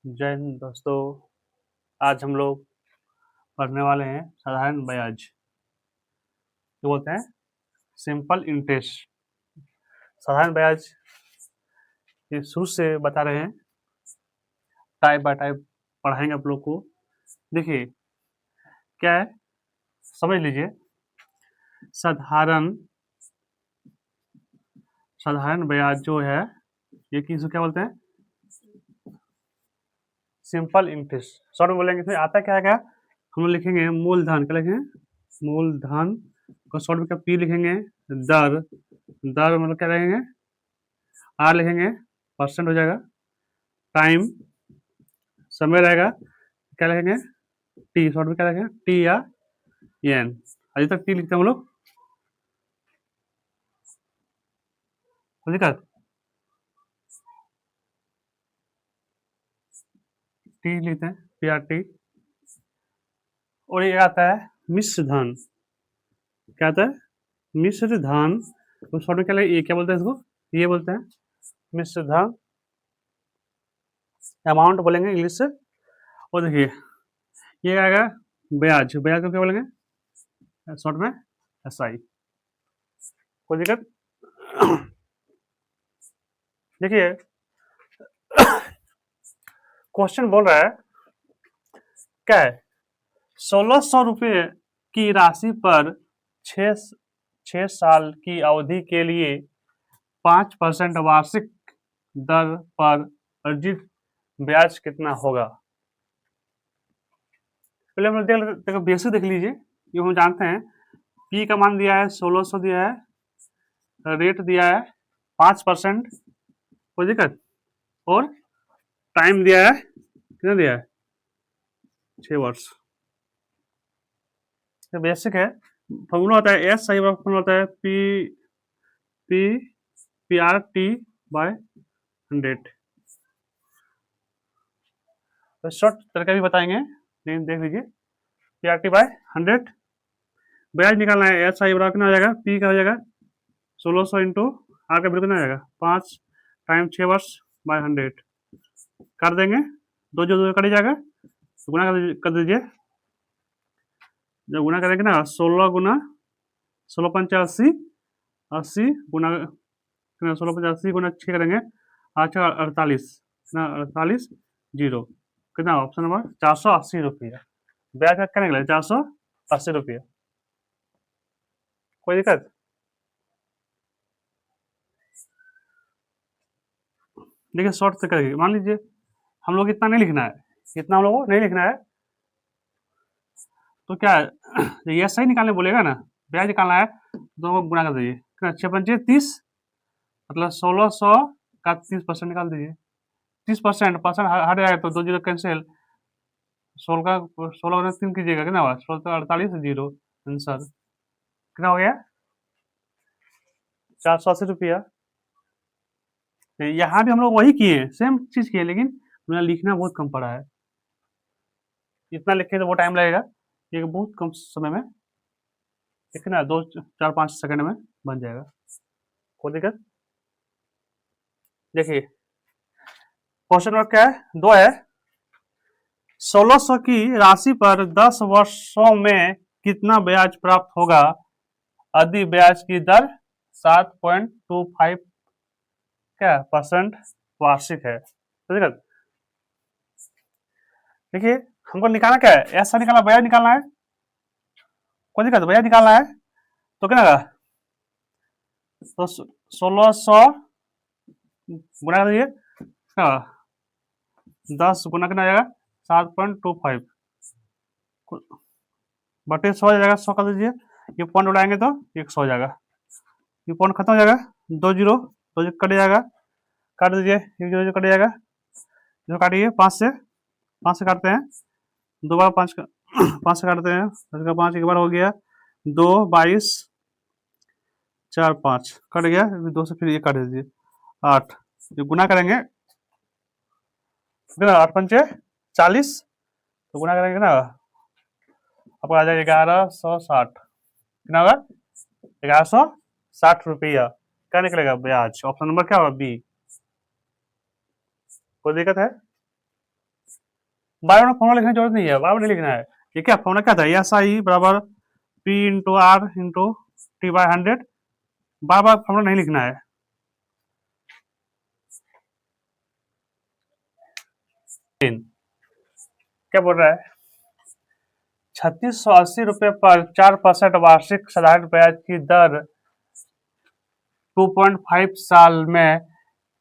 जय हिंद दोस्तों। आज हम लोग पढ़ने वाले हैं साधारण ब्याज, जो बोलते हैं सिंपल इंटरेस्ट। साधारण ब्याज ये शुरू से बता रहे हैं, टाइप बाय टाइप पढ़ाएंगे आप लोग को। देखिए क्या है, समझ लीजिए। साधारण साधारण ब्याज जो है ये किसको क्या बोलते हैं? Simple interest. शॉर्ट में बोलेंगे इसमें आता क्या है, हम लोग लिखेंगे मूलधन। क्या लिखेंगे? मूलधन को शॉर्ट में क्या पी लिखेंगे। दर दर मतलब क्या लिखेंगे? आर लिखेंगे, परसेंट हो जाएगा। टाइम समय रहेगा, क्या लिखेंगे? टी। शॉर्ट में क्या लिखेंगे? टी या एन। अभी तक टी लिखते हैं हम लोग, दिक्कत टी लिखते हैं, पी आर टी। और ये आता है मिश्र धन। क्या आता है? मिश्र धन। तो शॉर्ट में क्या ये क्या बोलते हैं इसको? ये बोलते हैं मिश्र धन। अमाउंट बोलेंगे इंग्लिश से। और देखिए ये आएगा ब्याज। ब्याज को क्या बोलेंगे शॉर्ट में? S I. कोई दिक्कत? देखिए क्वेश्चन बोल रहा है क्या है, 1600 रुपये की राशि पर छह छह साल की अवधि के लिए 5% वार्षिक दर पर अर्जित ब्याज कितना होगा? पहले हम देखो बेसिक देख लीजिए। ये हम जानते हैं पी का मान दिया है 1600 दिया है, रेट दिया है 5%, कोई दिक्कत? और टाइम दिया है, कितना दिया है? 6 वर्ष। तो बेसिक है। फॉर्मूला होता है एस, सही फॉर्मूला होता है P P P R T by 100। तो शॉर्ट तरीका भी बताएंगे, लेकिन देख लीजिए पी आर टी बाय 100। ब्याज निकालना है, एस आई बराबर कितना हो जाएगा? पी का हो जाएगा 1600 इंटू आर का बिल्कुल कितना हो जाएगा? 5 टाइम 6 वर्ष बाय 100। कर देंगे, दो जो दो कट जाएगा, तो गुना कर दीजिए। जब गुना करेंगे ना 16 गुना 16 × 5 = 80, 80 गुना 16 × 5 = 80 गुना 6 करेंगे 8 48, 48 जीरो। कितना ऑप्शन नंबर? 480 रुपया। ब्याज का क्या निकला? 480 रुपया। कोई दिक्कत? देखिए शॉर्ट से करेंगे। मान लीजिए हम लोग इतना नहीं लिखना है, इतना हम लोग को नहीं लिखना है, तो क्या है ये सही निकालने बोलेगा ना, ब्याज निकालना है, दोनों को गुना कर दीजिए। कितना? 6×5 = 30, मतलब 1600 का 30% निकाल दीजिए। 30% परसेंट हट जाएगा तो 2 जीरो कैंसिल। 16 कीजिएगा, कितना हुआ? 16 48 जीरो। आंसर कितना हो गया? 480 रुपया। यहाँ भी हम लोग वही किए, सेम चीज किए, लेकिन मैंने लिखना बहुत कम पड़ा है। इतना लिखे तो वो टाइम लगेगा, ये बहुत कम समय में, कितना 2 4 5 सेकंड में बन जाएगा। कोई दिक्कत? देखिए क्वेश्चन नंबर क्या है? 2 है। 1600 की राशि पर 10 वर्षों में कितना ब्याज प्राप्त होगा यदि ब्याज की दर 7.25 क्या परसेंट वार्षिक है? देखिए हमको निकालना क्या है? ऐसा निकालना, ब्याज निकालना है। कोई दिक्कत? ब्याज निकालना है तो क्या होगा? तो 1600 गुना कर दीजिए, 10 गुना कितना आ जाएगा? 7.25 बटे 100 हो जाएगा। 100 कर दीजिए, ये पॉइंट उड़ाएंगे तो 100 हो जाएगा। ये पॉइंट खत्म हो जाएगा, 2 जीरो, 2 जीरो कट जाएगा, काट दीजिए। 1 जीरो कट जाएगा, जो काटिए 5 से काटते हैं, 2 बार 5 5 से काटते हैं, 10 का 5 एक बार हो गया, 2 22 4 5 कट गया, 2 से फिर ये काट दीजिए 8। जो गुना करेंगे 8 पंचे 40, तो गुना करेंगे ना आपको आ जाएगा 1160। कितना होगा? 1160 रुपया। क्या निकलेगा? ब्याज। ऑप्शन नंबर क्या होगा? बी। कोई दिक्कत है? बार बार फॉर्मूला लिखने की जरूरत नहीं है, बार बार नहीं लिखना है। ये क्या फॉर्मूला क्या था, एस आई बराबर P into R into T by 100, बार बार फॉर्मूला नहीं लिखना है। क्या बोल रहा है, 3680 रुपये पर 4% वार्षिक साधारण ब्याज की दर 2.5 साल में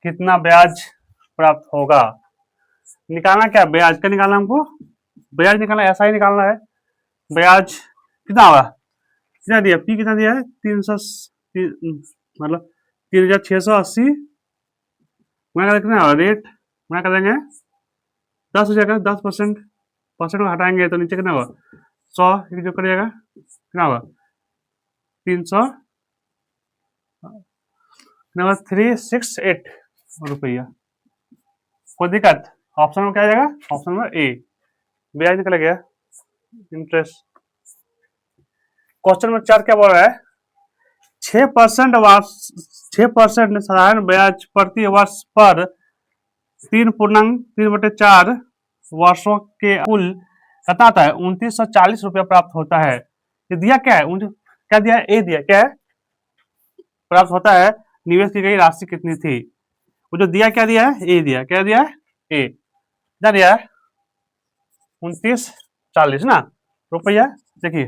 कितना ब्याज प्राप्त होगा। निकालना क्या, ब्याज का निकालना हमको, ब्याज निकालना, ऐसा ही निकालना है। ब्याज कितना होगा, कितना दिया, पी कितना दिया है, 300, मतलब 3680 गुणा कितना होगा, रेट गुणा कर देंगे 10 हो जाएगा, 10%, परसेंट को हटाएंगे तो नीचे कितना होगा 100, जो करिएगा कितना होगा 300, 368 रुपया। कोई दिक्कत, ऑप्शन में क्या आ जाएगा, ऑप्शन में ए, ब्याज निकल गया, इंटरेस्ट। क्वेश्चन नंबर 4 क्या बोल रहा है, 6% साधारण ब्याज प्रति वर्ष पर 3.4 वर्षों के कुल कितना आता है 2940 रुपया प्राप्त होता है। ये दिया क्या है, क्या दिया है, ए दिया, क्या है प्राप्त होता है, निवेश की गई राशि कितनी थी। वो जो दिया क्या दिया है, ए दिया, क्या दिया है, ए क्या दिया है 2940 ना रुपया। देखिए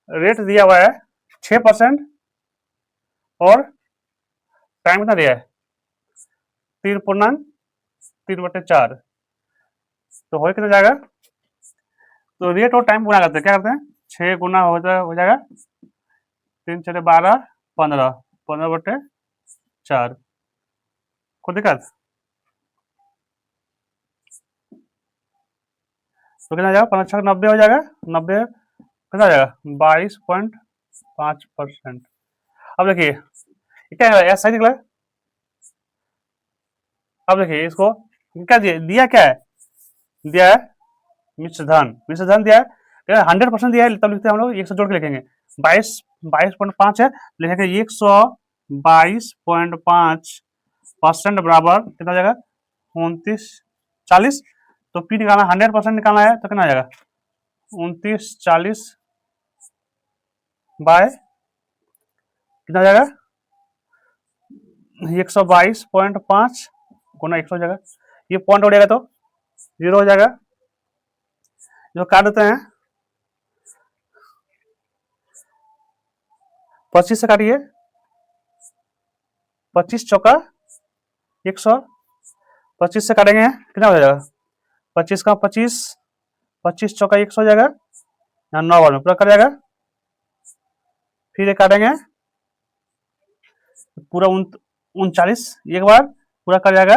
रेट दिया हुआ है 6% और टाइम कितना दिया है 3.4, तो हो कितना जाएगा, तो रेट और टाइम गुना करते हैं, क्या करते हैं 6 गुना हो जाएगा 3 चले 12, 15, 15/4, कोई दिक्कत, तो कितना जाएगा 5 90 हो जाएगा, 90 कितना हो जाएगा 22.5%। अब देखिए क्या ऐसा ही निकला, अब देखिए इसको क्या दिया क्या है, दिया है मिश्र धन दिया है, 100% दिया है तब लिखते हैं हम लोग 100 जोड़ के लिखेंगे, 22.5 है, लिखेंगे 122.5% बराबर कितना जाएगा 2940, तो पी निकालना 100% निकालना है तो कितना आ जाएगा 2940 बाय कितना जाएगा 122.5 गुना 100 हो जाएगा, ये पॉइंट हो जाएगा तो 0 हो जाएगा, जो काट देते हैं 25 से काटिए, 25 चौका 100, 25 से काटेंगे कितना हो जाएगा 25 का 25, 25 चौका 100 हो जाएगा, यहाँ 9 बार में पूरा कर जाएगा, फिर ये काटेंगे पूरा 39 एक बार पूरा कर जाएगा,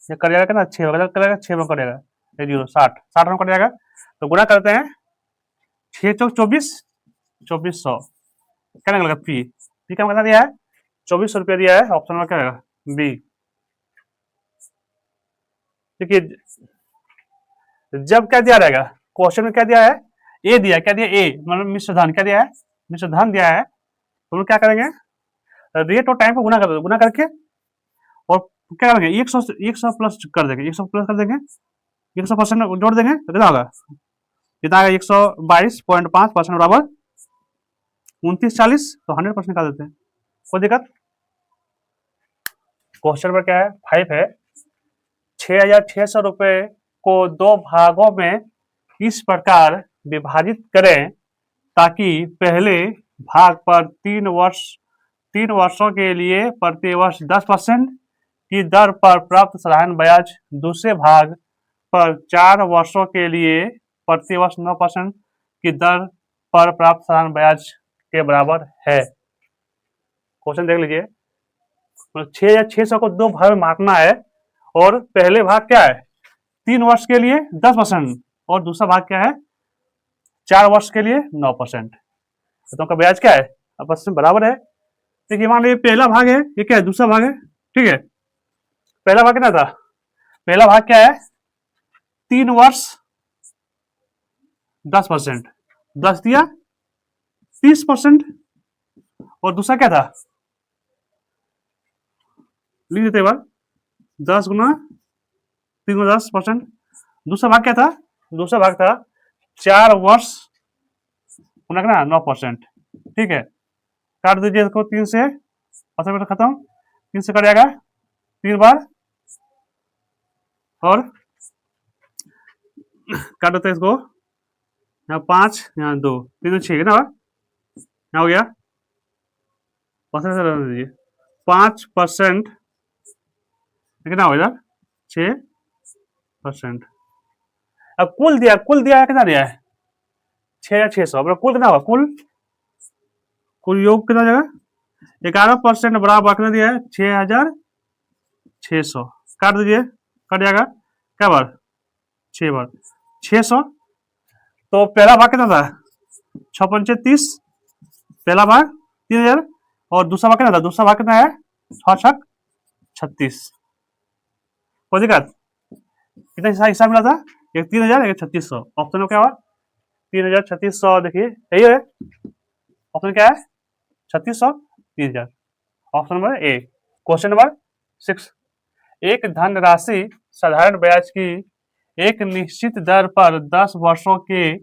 ये कर जाएगा कितना 6 करेगा 6 में करेगा 60 में कट जाएगा, तो गुना करते हैं 6 चौक 24, 2400 क्या निकलेगा पी का कितना दिया है 2400 रुपया दिया है, ऑप्शन में क्या रहेगा बी। देखिए जब क्या दिया रहेगा, क्वेश्चन में क्या दिया है ए दिया, क्या दिया ए मतलब मिश्र धन, क्या दिया है मिश्र धन दिया है, तो हम लोग क्या करेंगे रेट और टाइम को गुना कर गुना करके और क्या करेंगे 100 प्लस कर देंगे, 100 प्लस कर देंगे 100% जोड़ देंगे तो कितना होगा, कितना आएगा 122.5% बराबर 2940, तो 100% निकाल देते हैं, कोई दिक्कत। क्वेश्चन पर क्या है 5 है, 6600 रुपये को 2 भागों में इस प्रकार विभाजित करें ताकि पहले भाग पर 3 वर्षों के लिए प्रति वर्ष 10% की दर पर प्राप्त साधारण ब्याज दूसरे भाग पर 4 वर्षों के लिए प्रति वर्ष 9% की दर पर प्राप्त साधारण ब्याज के बराबर है। क्वेश्चन देख लीजिए, 600 को 2 भाग में बांटना है और पहले भाग क्या है 3 वर्ष के लिए 10% और दूसरा भाग क्या है 4 वर्ष के लिए 9%, तो का ब्याज क्या है आपस में बराबर है। देखिए मान लीजिए पहला भाग है, ये क्या है दूसरा भाग है, ठीक है, पहला भाग कितना था, पहला भाग क्या है 3 वर्ष 10%, 10 दिया 30%, और दूसरा क्या था लिख देते एक बार, 10 गुना 3 गुना 10%। दूसरा भाग क्या था? दूसरा भाग था 4 वर्ष गुना ना 9%। ठीक है, काट दीजिए इसको 3 से, 50 खत्म, 3 से कट जाएगा 3 बार, और काट देते हैं इसको, यहाँ 5, यहाँ 2, 3 6 ना, यहाँ हो गया, परसेंट से रहने दीजिए, 5% कितना हो इधर 6%। अब कुल दिया है, कितना दिया है 6,600, अब कुल कितना होगा, कुल योग कितना जाएगा, 11% बराबर कितना दिया है 6,600। काट दीजिए, कट जाएगा क्या बार 6 बार 600। तो पहला भाग कितना था 6 30, पहला भाग 3,000, और दूसरा भाग कितना था, दूसरा भाग कितना है 6 36। कोई दिक्कत, कितना हिसाब मिला था, एक 3,000 एक 3600। ऑप्शन में क्या हुआ 3,3600, देखिए यही है ऑप्शन, क्या है 3600 3,000, option number A. Question number 6, एक धनराशि साधारण ब्याज की एक निश्चित दर पर 10 वर्षों के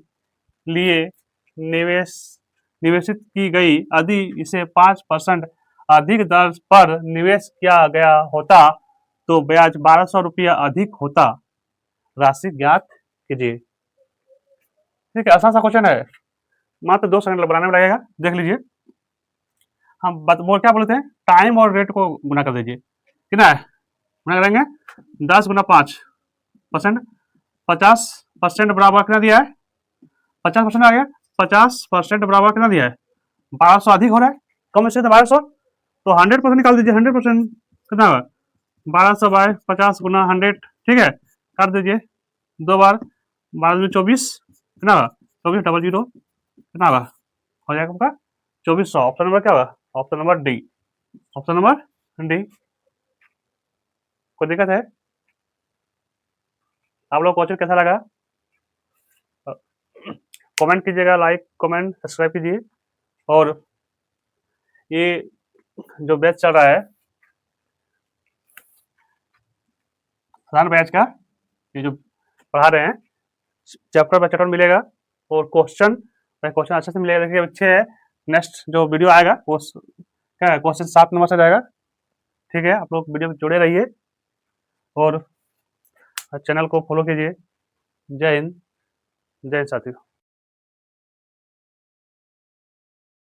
लिए निवेशित की गई, यदि इसे 5% अधिक दर पर निवेश किया गया होता तो ब्याज 1,200 रुपया अधिक होता, राशि ज्ञात कीजिए। ठीक है, आसान सा क्वेश्चन है, मात्र 2 सेकंड बनाने में लगेगा, देख लीजिए। हम वो क्या बोले थे, टाइम और रेट को गुना कर दीजिए, कितना है गुना करेंगे 10 गुना 5%, 50% बराबर कितना दिया है 50% आ गया, 50% बराबर कितना दिया है 1,200 अधिक हो रहा है, कम से 1,200, तो 100% निकाल दीजिए, 100% कितना होगा 1,200 बाय 50 गुना 100। ठीक है, कर दीजिए 2 बार, 12 में 24 कितना होगा 24 कितना होगा, हो जाएगा आपका 2400। ऑप्शन नंबर क्या होगा, option number D, option number D. कोई दिक्कत है, आप लोग क्वेश्चन कैसा लगा कमेंट कीजिएगा, लाइक कमेंट सब्सक्राइब कीजिए। और ये जो बैच चल रहा है साधारण बैच का, ये जो पढ़ा रहे हैं चैप्टर बाय चैप्टर मिलेगा, और क्वेश्चन अच्छे से मिलेगा, देखिए अच्छे है। नेक्स्ट जो वीडियो आएगा वो क्या है, क्वेश्चन 7 नंबर से जाएगा। ठीक है, आप लोग वीडियो में जुड़े रहिए और चैनल को फॉलो कीजिए। जय हिंद, जय साथियों।